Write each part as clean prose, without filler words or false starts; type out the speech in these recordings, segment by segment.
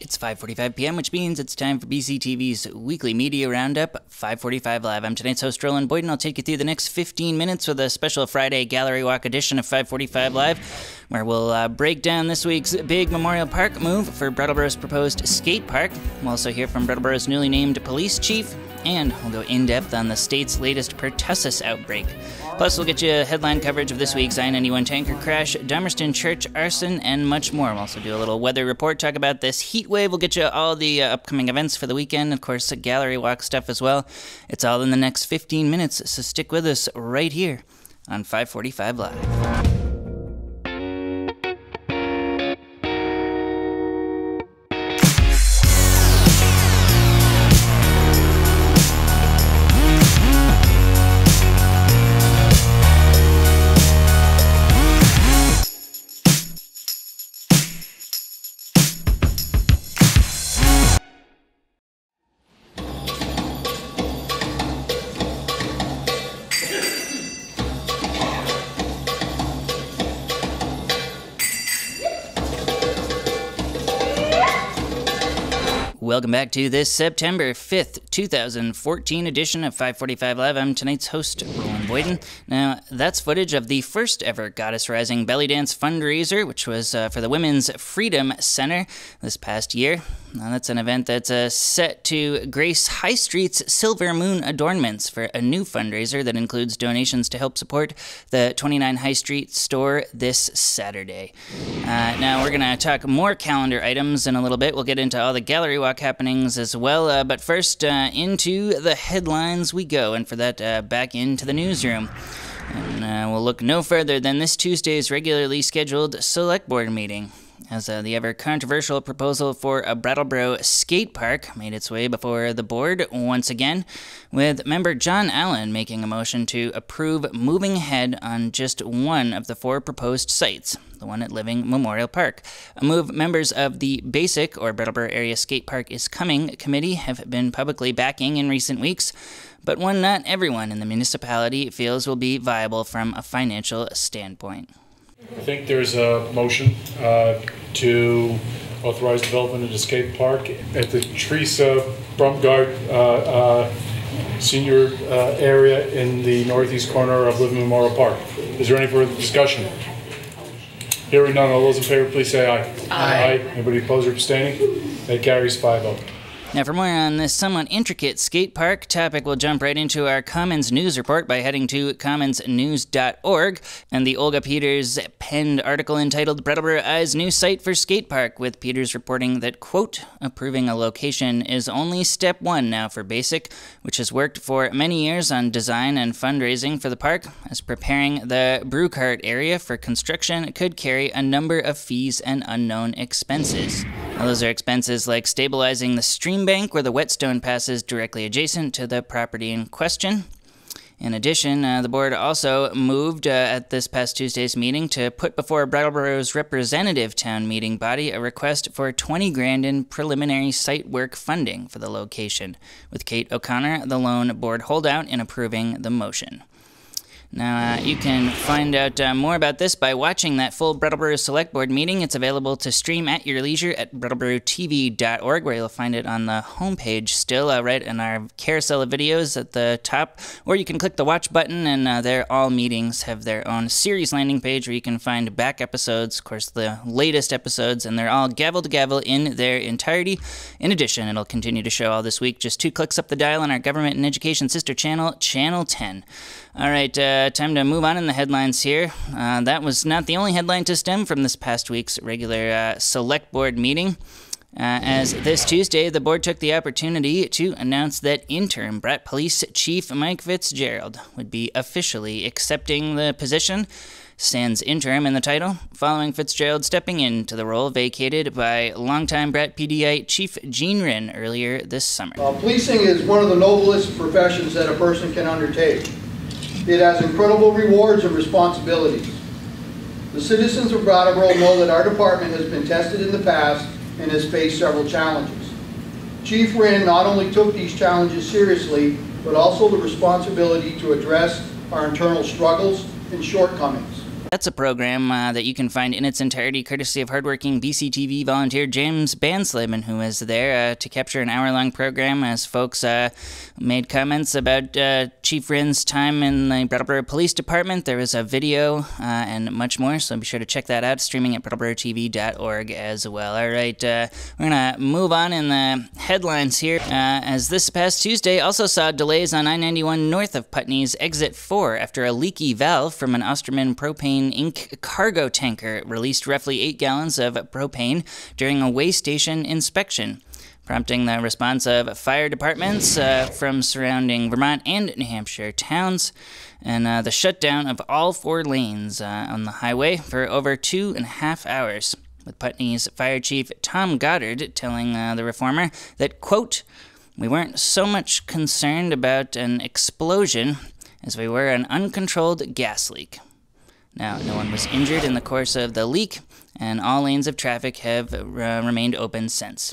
It's 5:45 p.m., which means it's time for BCTV's weekly media roundup, 5:45 Live. I'm tonight's host, Roland Boyden. I'll take you through the next 15 minutes with a special Friday Gallerywalk edition of 5:45 Live, where we'll break down this week's big Memorial Park move for Brattleboro's proposed skate park. We'll also hear from Brattleboro's newly named police chief, and we'll go in-depth on the state's latest pertussis outbreak. Plus, we'll get you headline coverage of this week's I-91 tanker crash, Dummerston Church arson, and much more. We'll also do a little weather report, talk about this heat wave. We'll get you all the upcoming events for the weekend, of course, gallery walk stuff as well. It's all in the next 15 minutes, so stick with us right here on 5:45 Live. Welcome back to this September 5th, 2014 edition of 5:45 Live. I'm tonight's host, Roland Boyden. Now, that's footage of the first ever Goddess Rising belly dance fundraiser, which was for the Women's Freedom Center this past year. Now, that's an event that's set to grace High Street's Silver Moon adornments for a new fundraiser that includes donations to help support the 29 High Street store this Saturday. Now, we're going to talk more calendar items in a little bit. We'll get into all the gallery walk happenings as well, but first into the headlines we go, and for that, back into the newsroom. And we'll look no further than this Tuesday's regularly scheduled Selectboard meeting, as the ever-controversial proposal for a Brattleboro skate park made its way before the board once again, with member John Allen making a motion to approve moving ahead on just one of the four proposed sites, the one at Living Memorial Park. A move members of the BASIC, or Brattleboro Area Skate Park is Coming committee, have been publicly backing in recent weeks, but one not everyone in the municipality feels will be viable from a financial standpoint. I think there's a motion to authorize development of the skate park at the Teresa Brumgard senior area in the northeast corner of Living Memorial Park. Is there any further discussion? Hearing none, all those in favor, please say aye. Aye. Anybody opposed or abstaining? That carries 5-0. Now, for more on this somewhat intricate skate park topic, we'll jump right into our Commons News report by heading to commonsnews.org and the Olga Peters penned article entitled Brattleboro Eyes New Site for Skate Park, with Peters reporting that, quote, approving a location is only step one now for BASIC, which has worked for many years on design and fundraising for the park, as preparing the brew cart area for construction could carry a number of fees and unknown expenses. Now, those are expenses like stabilizing the stream bank where the whetstone passes directly adjacent to the property in question. In addition, the board also moved at this past Tuesday's meeting to put before Brattleboro's representative town meeting body a request for $20,000 in preliminary site work funding for the location, with Kate O'Connor, the lone board holdout, in approving the motion. Now, you can find out more about this by watching that full Brattleboro Select Board meeting. It's available to stream at your leisure at BrattleboroTV.org, where you'll find it on the homepage still, right in our carousel of videos at the top. Or you can click the watch button, and there all meetings have their own series landing page where you can find back episodes, of course, the latest episodes, and they're all gavel to gavel in their entirety. In addition, it'll continue to show all this week, just 2 clicks up the dial on our Government and Education sister channel, Channel 10. All right, time to move on in the headlines here. That was not the only headline to stem from this past week's regular Select Board meeting, as this Tuesday the board took the opportunity to announce that interim Brat Police Chief Mike Fitzgerald would be officially accepting the position. Stands interim in the title, following Fitzgerald stepping into the role vacated by longtime Brat PDI Chief Gene Wren earlier this summer. Policing is one of the noblest professions that a person can undertake. It has incredible rewards and responsibilities. The citizens of Brattleboro know that our department has been tested in the past and has faced several challenges. Chief Wren not only took these challenges seriously, but also the responsibility to address our internal struggles and shortcomings. That's a program that you can find in its entirety courtesy of hardworking BCTV volunteer James Bansleben, who was there to capture an hour-long program as folks made comments about Chief Ryn's time in the Brattleboro Police Department. There was a video and much more, so be sure to check that out, streaming at brattleboro.tv.org as well. All right, we're going to move on in the headlines here, as this past Tuesday also saw delays on I-91 north of Putney's Exit 4 after a leaky valve from an Osterman Propane Inc. cargo tanker released roughly 8 gallons of propane during a way station inspection, prompting the response of fire departments from surrounding Vermont and New Hampshire towns, and the shutdown of all 4 lanes on the highway for over 2.5 hours, with Putney's Fire Chief Tom Goddard telling the Reformer that, quote, "We weren't so much concerned about an explosion as we were an uncontrolled gas leak." Now, no one was injured in the course of the leak, and all lanes of traffic have remained open since.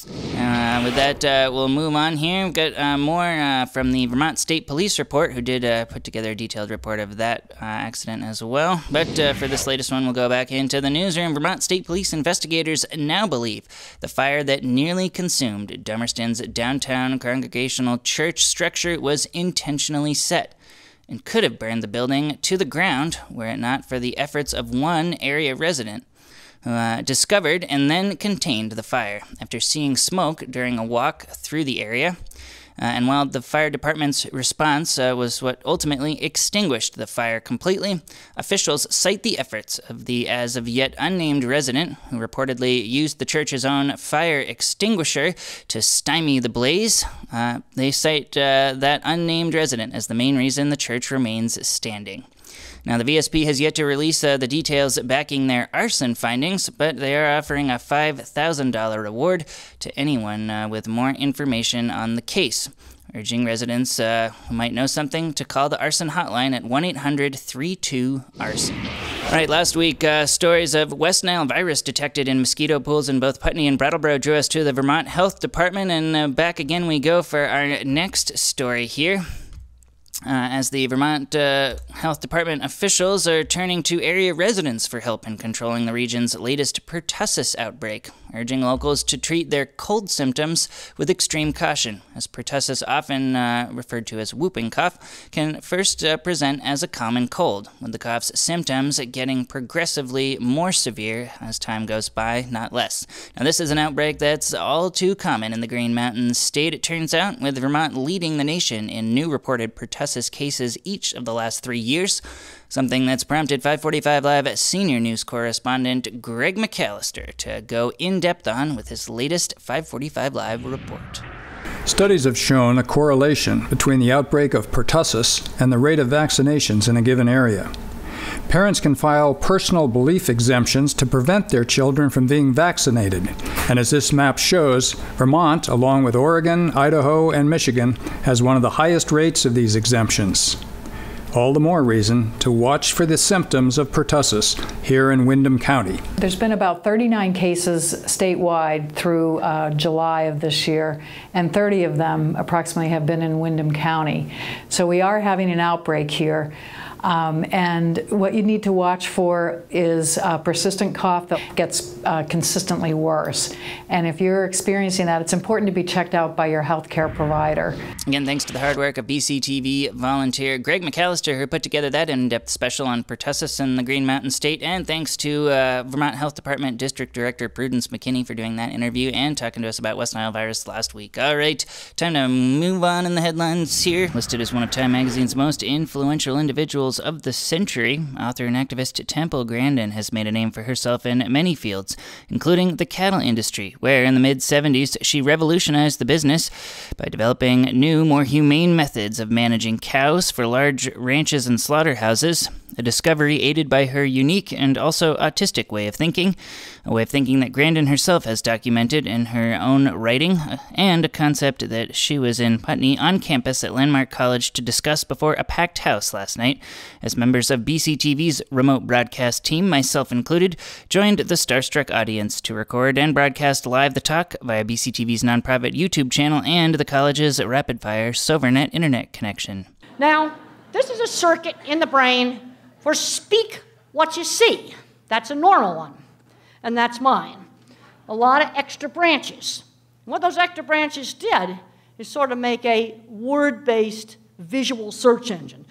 With that, we'll move on here. We've got more from the Vermont State Police Report, who did put together a detailed report of that accident as well. But for this latest one, we'll go back into the newsroom. Vermont State Police investigators now believe the fire that nearly consumed Dummerston's downtown Congregational Church structure was intentionally set and could have burned the building to the ground were it not for the efforts of one area resident who discovered and then contained the fire after seeing smoke during a walk through the area. And while the fire department's response was what ultimately extinguished the fire completely, officials cite the efforts of the as of yet unnamed resident who reportedly used the church's own fire extinguisher to stymie the blaze. They cite that unnamed resident as the main reason the church remains standing. Now, the VSP has yet to release the details backing their arson findings, but they are offering a $5,000 reward to anyone with more information on the case, urging residents who might know something to call the arson hotline at 1-800-32-ARSON. All right, last week, stories of West Nile virus detected in mosquito pools in both Putney and Brattleboro drew us to the Vermont Health Department, and back again we go for our next story here. As the Vermont Health Department officials are turning to area residents for help in controlling the region's latest pertussis outbreak, urging locals to treat their cold symptoms with extreme caution, as pertussis, often referred to as whooping cough, can first present as a common cold, with the cough's symptoms getting progressively more severe as time goes by, not less. Now, this is an outbreak that's all too common in the Green Mountains state, it turns out, with Vermont leading the nation in new reported pertussis cases each of the last 3 years, something that's prompted 545 Live senior news correspondent Greg McAllister to go in-depth on with his latest 545 Live report. Studies have shown a correlation between the outbreak of pertussis and the rate of vaccinations in a given area. Parents can file personal belief exemptions to prevent their children from being vaccinated. And as this map shows, Vermont, along with Oregon, Idaho, and Michigan, has one of the highest rates of these exemptions. All the more reason to watch for the symptoms of pertussis here in Windham County. There's been about 39 cases statewide through July of this year, and 30 of them approximately have been in Windham County. So we are having an outbreak here. And what you need to watch for is a persistent cough that gets consistently worse. And if you're experiencing that, it's important to be checked out by your healthcare provider. Again, thanks to the hard work of BCTV volunteer Greg McAllister, who put together that in-depth special on pertussis in the Green Mountain State, and thanks to Vermont Health Department District Director Prudence McKinney for doing that interview and talking to us about West Nile virus last week. All right, time to move on in the headlines here. Listed as one of Time Magazine's most influential individuals of the century, author and activist Temple Grandin has made a name for herself in many fields, including the cattle industry, where in the mid-70s she revolutionized the business by developing new, more humane methods of managing cows for large ranches and slaughterhouses, a discovery aided by her unique and also autistic way of thinking, a way of thinking that Grandin herself has documented in her own writing, and a concept that she was in Putney on campus at Landmark College to discuss before a packed house last night, as members of BCTV's remote broadcast team, myself included, joined the starstruck audience to record and broadcast live the talk via BCTV's nonprofit YouTube channel and the college's rapid-fire SoverNet internet connection. Now, this is a circuit in the brain for speak what you see, that's a normal one, and that's mine. A lot of extra branches. What those extra branches did is sort of make a word-based visual search engine.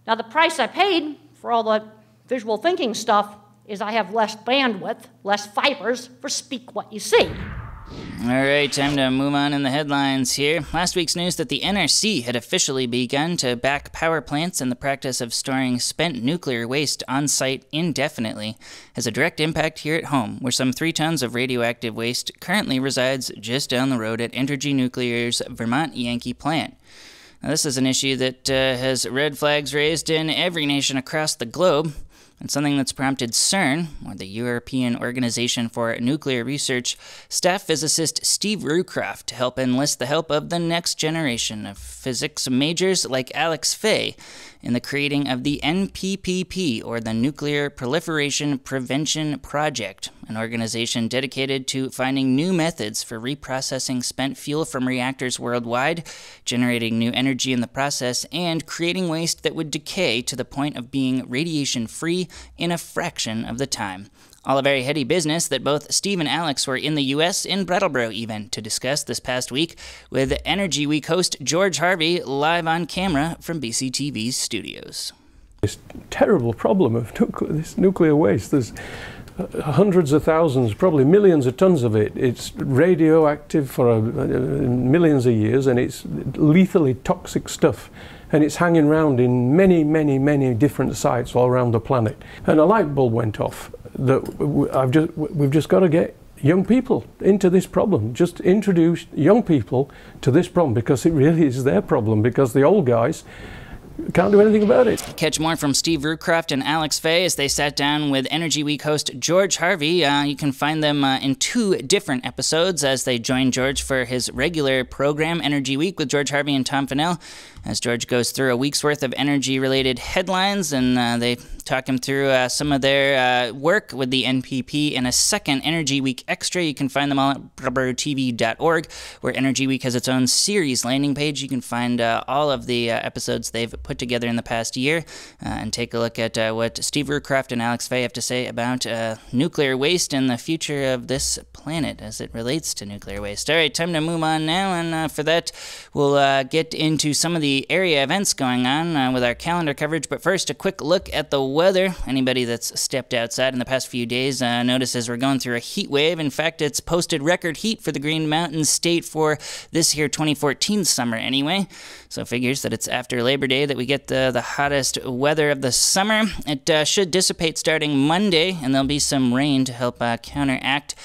Now, the price I paid for all the visual thinking stuff is I have less bandwidth, less fibers for speak what you see. All right, time to move on in the headlines here. Last week's news that the NRC had officially begun to back power plants in the practice of storing spent nuclear waste on site indefinitely has a direct impact here at home, where some 3 tons of radioactive waste currently resides just down the road at Entergy Nuclear's Vermont Yankee plant. Now, this is an issue that has red flags raised in every nation across the globe. And something that's prompted CERN, or the European Organization for Nuclear Research, staff physicist Steve Rucroft to help enlist the help of the next generation of physics majors like Alex Fay in the creating of the NPPP, or the Nuclear Proliferation Prevention Project, an organization dedicated to finding new methods for reprocessing spent fuel from reactors worldwide, generating new energy in the process, and creating waste that would decay to the point of being radiation-free in a fraction of the time. All a very heady business that both Steve and Alex were in the U.S. in Brattleboro even to discuss this past week with Energy Week host George Harvey live on camera from BCTV's studios. This terrible problem of this nuclear waste, there's hundreds of thousands, probably millions of tons of it. It's radioactive for millions of years, and it's lethally toxic stuff. And it's hanging around in many, many, many different sites all around the planet. And a light bulb went off that we've just got to get young people into this problem. Just introduce young people to this problem, because it really is their problem, because the old guys can't do anything about it. Catch more from Steve Rucroft and Alex Fay as they sat down with Energy Week host George Harvey. You can find them in 2 different episodes as they join George for his regular program, Energy Week with George Harvey and Tom Fennell, as George goes through a week's worth of energy-related headlines, and they talk him through some of their work with the NPP in a second Energy Week Extra. You can find them all at brattleboro.tv.org, where Energy Week has its own series landing page. You can find all of the episodes they've put together in the past year, and take a look at what Steve Rucroft and Alex Fay have to say about nuclear waste and the future of this planet as it relates to nuclear waste. All right, time to move on now, and for that, we'll get into some of the area events going on with our calendar coverage. But first, a quick look at the weather. Anybody that's stepped outside in the past few days notices we're going through a heat wave. In fact, it's posted record heat for the Green Mountain State for this here 2014 summer anyway. So figures that it's after Labor Day that we get the hottest weather of the summer. It should dissipate starting Monday, and there'll be some rain to help counteract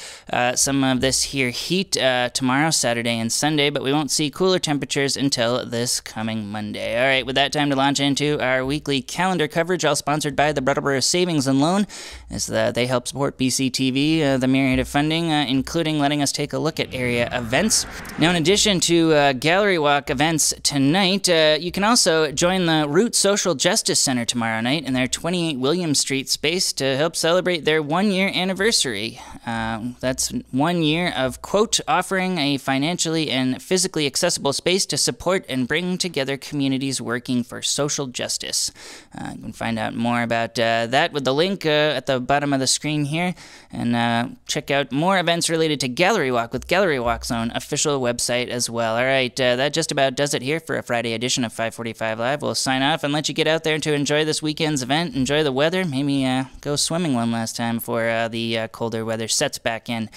some of this here heat tomorrow, Saturday, and Sunday, but we won't see cooler temperatures until this coming Monday. All right, with that, time to launch into our weekly calendar coverage, all sponsored by the Brattleboro Savings and Loan, as they help support BCTV, the myriad of funding, including letting us take a look at area events. Now, in addition to Gallery Walk events tonight, you can also join the Root Social Justice Center tomorrow night in their 28 William Street space to help celebrate their 1-year anniversary. That's 1 year of, quote, offering a financially and physically accessible space to support and bring together communities working for social justice. You can find out more about that with the link at the bottom of the screen here, and check out more events related to Gallery Walk with Gallery Walk's own official website as well. All right, that just about does it here for a Friday edition of 545 Live. We'll sign off and let you get out there to enjoy this weekend's event, enjoy the weather, maybe go swimming one last time before the colder weather sets back in.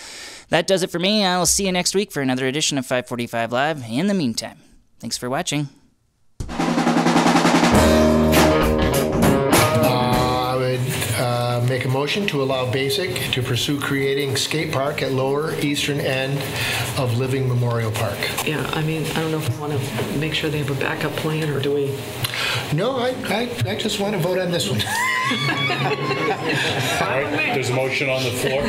That does it for me. I'll see you next week for another edition of 545 Live. In the meantime, thanks for watching. I would make a motion to allow BASIC to pursue creating skate park at lower eastern end of Living Memorial Park. Yeah, I mean, I don't know if we want to make sure they have a backup plan, or do we? No, I just want to vote on this one. All right, there's a motion on the floor.